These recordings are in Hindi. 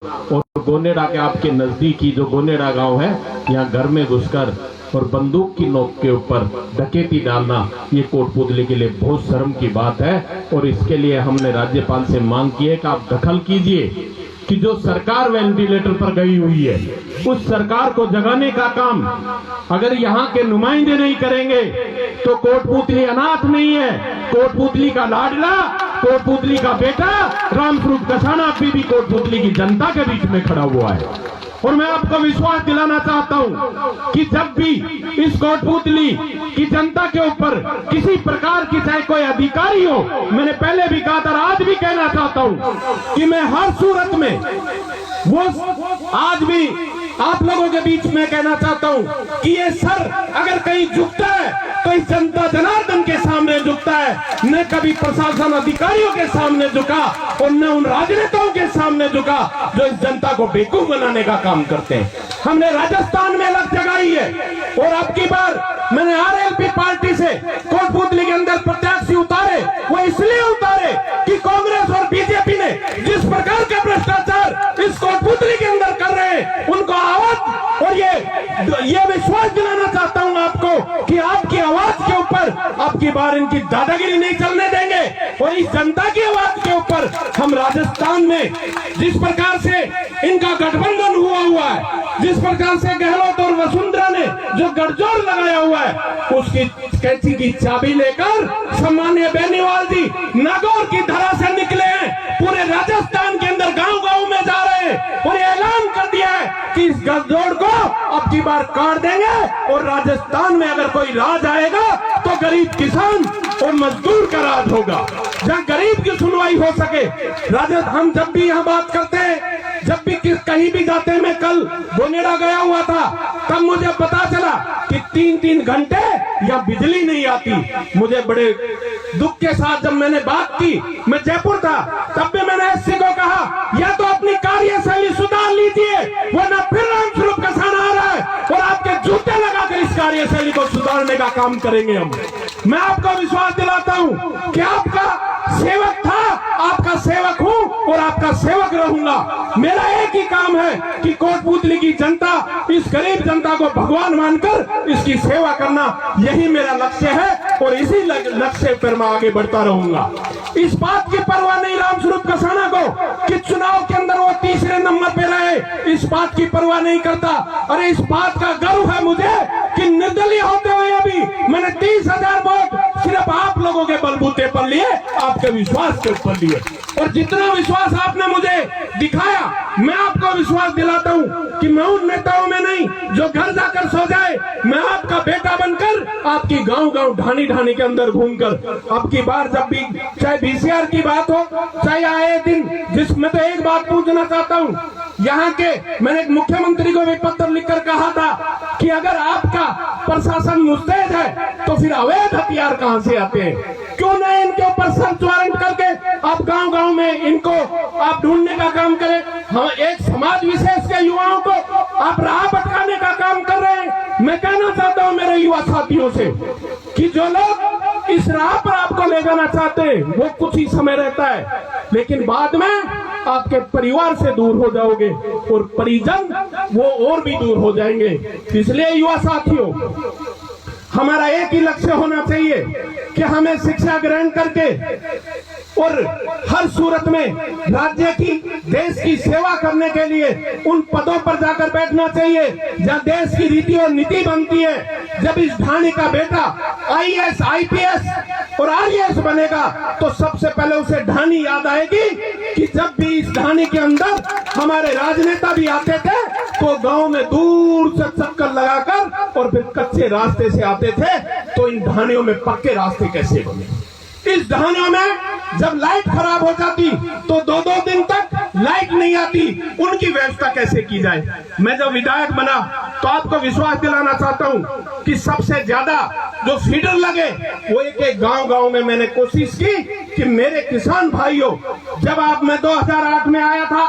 और गोनेडा के आपके नजदीकी जो गोनेडा गांव है, यहाँ घर में घुसकर और बंदूक की नोक के ऊपर डकैती डालना, ये कोटपुतली के लिए बहुत शर्म की बात है। और इसके लिए हमने राज्यपाल से मांग की है कि आप दखल कीजिए कि जो सरकार वेंटिलेटर पर गई हुई है, उस सरकार को जगाने का काम अगर यहाँ के नुमाइंदे नहीं करेंगे तो कोटपुतली अनाथ नहीं है। कोटपुतली का लाडला, कोटपुतली का बेटा रामस्वरूप कसाना अभी भी कोटपुतली की जनता के बीच में खड़ा हुआ है। और मैं आपको विश्वास दिलाना चाहता हूं कि जब भी इस कोटपुतली की जनता के ऊपर किसी प्रकार की चाहे कोई अधिकारी हो, मैंने पहले भी कहा था, आज भी कहना चाहता हूं कि मैं हर सूरत में वो आज भी आप लोगों के बीच में कहना चाहता हूं कि ये सर अगर कहीं झुकता है तो इस जनता जनार्दन के सामने झुकता है, न कभी प्रशासन अधिकारियों के सामने झुका और न उन राजनेताओं के सामने झुका जो इस जनता को बेवकूफ बनाने का काम करते हैं। हमने राजस्थान में अलग जगाई है और अब की बार मैंने आरएलपी पार्टी से कोटपुतली के अंदर प्रत्याशी उतारे, वो इसलिए उतारे कि कांग्रेस और बीजेपी ने जिस प्रकार का भ्रष्टाचार इस कोटपुतली के अंदर कर रहे हैं, उनको आवाज और ये विश्वास दिलाना चाहता हूं आपको कि आपकी आवाज के ऊपर आपकी बार इनकी दादागिरी नहीं चलने देंगे। और इस जनता की आवाज के ऊपर हम राजस्थान में जिस प्रकार से इनका गठबंधन हुआ है, जिस प्रकार से गहलोत और वसुंधरा ने जो गठजोड़ लगाया हुआ है, उसकी कैंची की चाबी लेकर सम्मान्य बेनीवाल जी नागौर की धरा से निकले हैं, पूरे राजस्थान के अंदर गांव-गांव में जा रहे हैं और ये ऐलान कर दिया है कि इस गठजोड़ को अब की बार काट देंगे और राजस्थान में अगर कोई राज आएगा तो गरीब किसान और मजदूर का राज होगा, जहां गरीब की सुनवाई हो सके। हम जब भी यहाँ बात करते हैं, जब भी कहीं भी जाते हैं, मैं कल गोनेडा गया हुआ था, तब मुझे पता चला कि 3-3 घंटे या बिजली नहीं आती। मुझे बड़े दुख के साथ जब मैंने बात की, मैं जयपुर था, तब भी मैंने एससी को कहा या तो अपनी कार्यशैली सुधार लीजिए वरना फिर रामस्वरूप कसाना आ रहा है और आपके जूते लगाकर इस कार्यशैली को सुधारने का काम करेंगे हम। मैं आपको विश्वास दिलाता हूं कि आपका सेवक था, आपका सेवक हूं और आपका सेवक रहूंगा। मेरा एक ही काम है कि कोटपुतली की जनता, इस गरीब जनता को भगवान मानकर इसकी सेवा करना, यही मेरा लक्ष्य है और इसी लक्ष्य पर मैं आगे बढ़ता रहूंगा। इस बात की परवाह नहीं रामस्वरूप कसाना को कि चुनाव के अंदर वो तीसरे नंबर पे रहे, इस बात की परवाह नहीं करता। अरे इस बात का गर्व है मुझे कि निर्दलीय होते हुए अभी मैंने 30,000 वोट सिर्फ आप लोगों के बलबूते पर लिए, आपके विश्वास के ऊपर लिए। और जितना विश्वास आपने मुझे दिखाया, मैं आपको विश्वास दिलाता हूं कि मैं उन नेताओं में नहीं जो घर जाकर सो जाए, मैं आपका बेटा बनकर आपकी गांव-गांव ढानी-ढानी के अंदर घूमकर अब की बार जब भी चाहे बीसीआर की बात हो, चाहे आए दिन, जिसमें तो एक बात पूछना चाहता हूं, यहाँ के मैंने मुख्यमंत्री को भी पत्र लिखकर कहा था कि अगर आपका प्रशासन मुस्तैद है तो फिर अवैध हथियार कहां से आते हैं? क्यों नहीं इनके ऊपर सर्च वारंट करके आप गांव-गांव में इनको आप ढूंढने का काम करें? हम एक समाज विशेष के युवाओं को आप राह भटकाने का काम कर रहे हैं। मैं कहना चाहता हूं मेरे युवा साथियों से कि जो लोग इस राह पर आपको ले जाना चाहते हैं वो कुछ ही समय रहता है, लेकिन बाद में आपके परिवार से दूर हो जाओगे और परिजन वो और भी दूर हो जाएंगे। इसलिए युवा साथियों, हमारा एक ही लक्ष्य होना चाहिए कि हमें शिक्षा ग्रहण करके और हर सूरत में राज्य की, देश की सेवा करने के लिए उन पदों पर जाकर बैठना चाहिए जहां देश की रीति और नीति बनती है। जब इस ढाणी का बेटा आईएएस, आईपीएस और आरएएस बनेगा तो सबसे पहले उसे ढाणी याद आएगी कि जब भी इस ढाणी के अंदर हमारे राजनेता भी आते थे तो गांव में दूर से चक्कर लगाकर और फिर कच्चे रास्ते से आते थे, तो इन ढाणियों में पक्के रास्ते कैसे बने? इस ढाणियों में जब लाइट खराब हो जाती तो 2-2 दिन तक लाइट नहीं आती, उनकी व्यवस्था कैसे की जाए? मैं जब विधायक बना तो आपको विश्वास दिलाना चाहता हूं कि सबसे ज्यादा जो फीडर लगे वो एक गांव-गांव में मैंने कोशिश की कि मेरे किसान भाइयों, जब मैं 2008 में आया था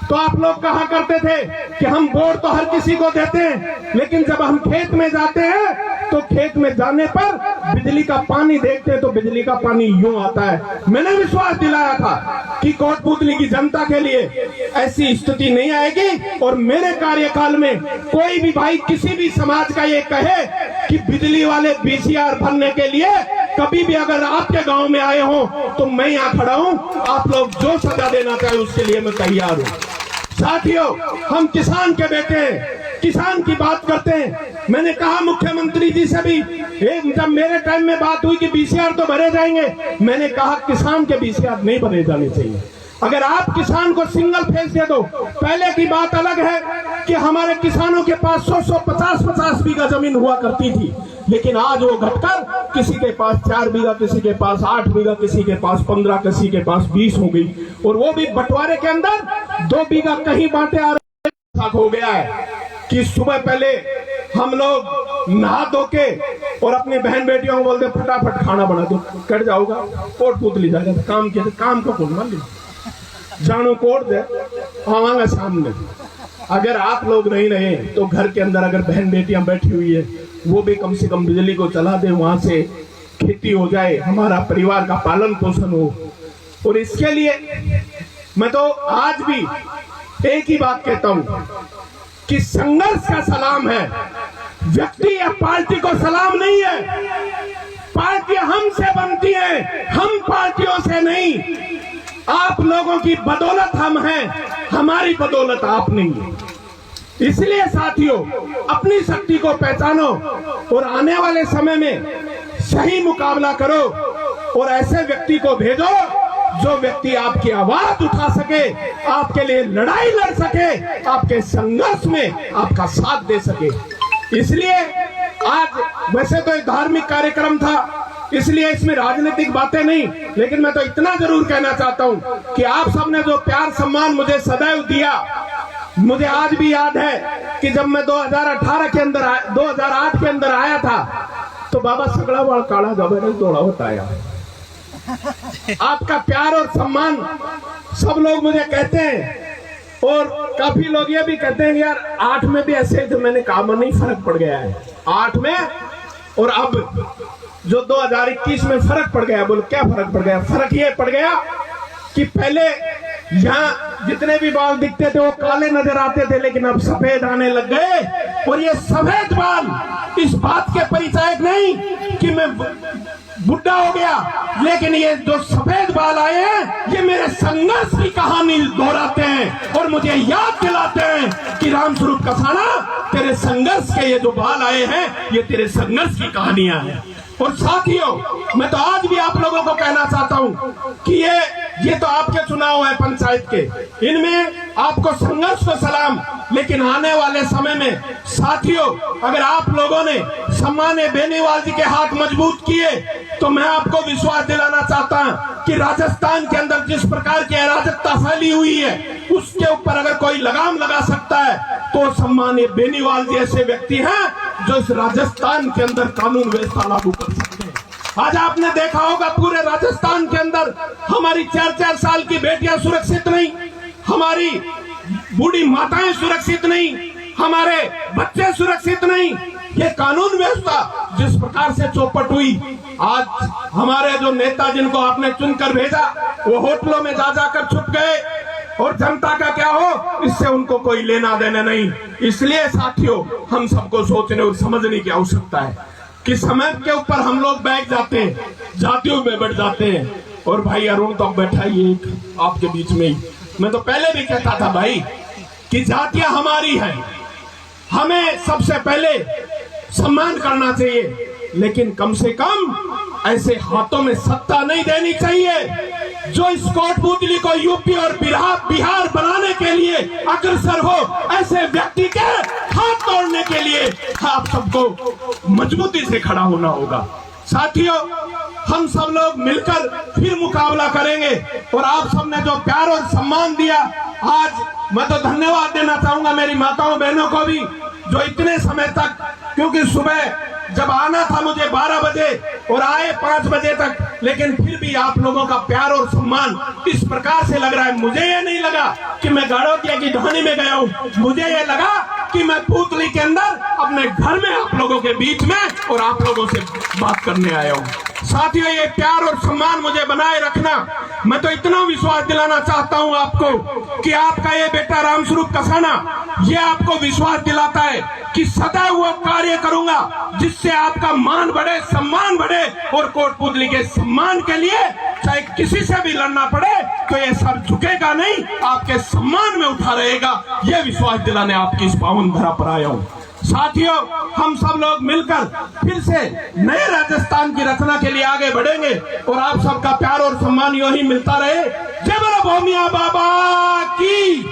तो आप लोग कहा करते थे कि हम वोट तो हर किसी को देते हैं, लेकिन जब हम खेत में जाते हैं तो खेत में जाने पर बिजली का पानी देखते हैं तो बिजली का पानी यूं आता है। मैंने विश्वास दिलाया था कि कोटपुतली की जनता के लिए ऐसी स्थिति नहीं आएगी और मेरे कार्यकाल में कोई भी भाई किसी भी समाज का ये कहे कि बिजली वाले बीसीआर भरने के लिए कभी भी अगर आपके गांव में आए हो तो मैं यहाँ खड़ा हूँ, आप लोग जो सजा देना चाहे उसके लिए मैं तैयार हूँ। साथियों, हम किसान के बेटे हैं, किसान की बात करते हैं। मैंने कहा मुख्यमंत्री जी से भी, जब मेरे टाइम में बात हुई कि बीसीआर तो भरे जाएंगे, मैंने कहा किसान के बीसीआर नहीं भरे जाने चाहिए। अगर आप किसान को सिंगल फेज दे दो, पहले की बात अलग है कि हमारे किसानों के पास 100 50 बीघा जमीन हुआ करती थी, लेकिन आज वो घटकर किसी के पास 4 बीघा, किसी के पास 8 बीघा, किसी के पास 15, किसी के पास 20 हो गई, और वो भी बंटवारे के अंदर 2 बीघा कहीं बांटे आ रहे। हो गया है कि सुबह पहले हम लोग नहा धो के और अपनी बहन बेटियों को बोलते फटाफट खाना बना दो, कट जाओगा, कोटपुतली जाएगा, काम को कौन मान लिया, जानू कोट दे आवांगा सामने। अगर आप लोग नहीं रहे तो घर के अंदर अगर बहन बेटियां बैठी हुई है वो भी कम से कम बिजली को चला दे, वहां से खेती हो जाए, हमारा परिवार का पालन पोषण हो। और इसके लिए मैं तो आज भी एक ही बात कहता हूं कि संघर्ष का सलाम है, व्यक्ति या पार्टी को सलाम नहीं है। पार्टियां हमसे बनती हैं, हम पार्टियों से नहीं। आप लोगों की बदौलत हम हैं, हमारी बदौलत आप नहीं है। इसलिए साथियों, अपनी शक्ति को पहचानो और आने वाले समय में सही मुकाबला करो और ऐसे व्यक्ति को भेजो जो व्यक्ति आपकी आवाज उठा सके, आपके लिए लड़ाई लड़ सके, आपके संघर्ष में आपका साथ दे सके। इसलिए आज वैसे तो एक धार्मिक कार्यक्रम था, इसलिए इसमें राजनीतिक बातें नहीं, लेकिन मैं तो इतना जरूर कहना चाहता हूं कि आप सबने जो प्यार सम्मान मुझे सदैव दिया, मुझे आज भी याद है कि जब मैं 2008 के अंदर आया था तो बाबा सगड़ा वाल काला जबरदस्त दौड़ा बताया। आपका प्यार और सम्मान सब लोग मुझे कहते हैं और काफी लोग ये भी कहते हैं यार 8 में भी ऐसे जो मैंने कहा नहीं फर्क पड़ गया है 8 में और अब जो 2021 में फर्क पड़ गया। बोलो क्या फर्क पड़ गया? फर्क ये पड़ गया कि पहले यहाँ जितने भी बाल दिखते थे वो काले नजर आते थे, लेकिन अब सफेद आने लग गए। और ये सफेद बाल इस बात के परिचायक नहीं कि मैं बुढ़ा हो गया, लेकिन ये जो सफेद बाल आए हैं ये मेरे संघर्ष की कहानी दोहराते हैं और मुझे याद दिलाते हैं कि रामस्वरूप कसाना, तेरे संघर्ष के ये जो बाल आए हैं ये तेरे संघर्ष की कहानियां हैं। और साथियों, मैं तो आज भी आप लोगों को कहना चाहता हूं कि ये तो आपके चुनाव है पंचायत के, इनमें आपको संघर्ष को सलाम, लेकिन आने वाले समय में साथियों अगर आप लोगों ने सम्मानीय बेनीवाल जी के हाथ मजबूत किए तो मैं आपको विश्वास दिलाना चाहता हूं कि राजस्थान के अंदर जिस प्रकार की अराजकता फैली हुई है उसके ऊपर अगर कोई लगाम लगा सकता है तो सम्मानीय बेनीवाल जी ऐसे व्यक्ति हैं जो इस राजस्थान के अंदर कानून व्यवस्था लागू कर सकते हैं। आज आपने देखा होगा पूरे राजस्थान के अंदर हमारी 4-4 साल की बेटियां सुरक्षित नहीं, हमारी बूढ़ी माताएं सुरक्षित नहीं, हमारे बच्चे सुरक्षित नहीं। ये कानून व्यवस्था जिस प्रकार से चौपट हुई, आज हमारे जो नेता जिनको आपने चुनकर भेजा वो होटलों में जा जाकर छुप गए और जनता का क्या हो इससे उनको कोई लेना देना नहीं। इसलिए साथियों हम सबको सोचने और समझने की आवश्यकता है कि समय के ऊपर हम लोग बैठ जाते हैं, जातियों में बैठ जाते हैं। और भाई अरुण तो बैठा ही आपके बीच में ही, मैं तो पहले भी कहता था भाई कि जातियां हमारी हैं, हमें सबसे पहले सम्मान करना चाहिए, लेकिन कम से कम ऐसे हाथों में सत्ता नहीं देनी चाहिए जो इस कोटपुतली को यूपी और बिहार बनाने के लिए अग्रसर हो। ऐसे व्यक्ति के हाथ तोड़ने के लिए आप सबको मजबूती से खड़ा होना होगा। साथियों, हम सब लोग मिलकर फिर मुकाबला करेंगे और आप सबने जो प्यार और सम्मान दिया, आज मैं तो धन्यवाद देना चाहूंगा मेरी माताओं बहनों को भी जो इतने समय तक, क्योंकि सुबह जब आना था मुझे 12 बजे और आए 5 बजे तक, लेकिन फिर भी आप लोगों का प्यार और सम्मान इस प्रकार से लग रहा है। मुझे ये नहीं लगा कि मैं गाड़ोतिया की ढाणी में गया हूँ, मुझे ये लगा कि मैं पूतली के अंदर अपने घर में आप लोगों के बीच में और आप लोगों से बात करने आया हूँ। साथियों, ये प्यार और सम्मान मुझे बनाए रखना। मैं तो इतना विश्वास दिलाना चाहता हूं आपको कि आपका ये बेटा रामस्वरूप कसाना ये आपको विश्वास दिलाता है कि सदा वो कार्य करूंगा जिससे आपका मान बढ़े, सम्मान बढ़े और कोटपुतली के सम्मान के लिए चाहे किसी से भी लड़ना पड़े तो ये सर झुकेगा नहीं, आपके सम्मान में उठा रहेगा। ये विश्वास दिलाने आपकी इस पावन धरा पर आया हूं। साथियों, हम सब लोग मिलकर फिर से नए राजस्थान की रचना के लिए आगे बढ़ेंगे और आप सबका प्यार और सम्मान यूं ही मिलता रहे। जय बोलो भौमिया बाबा की।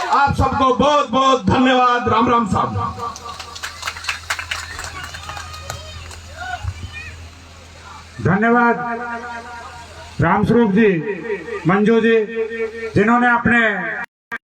आप सबको बहुत बहुत धन्यवाद। राम राम साहब। धन्यवाद रामस्वरूप जी, मंजू जी, जिन्होंने अपने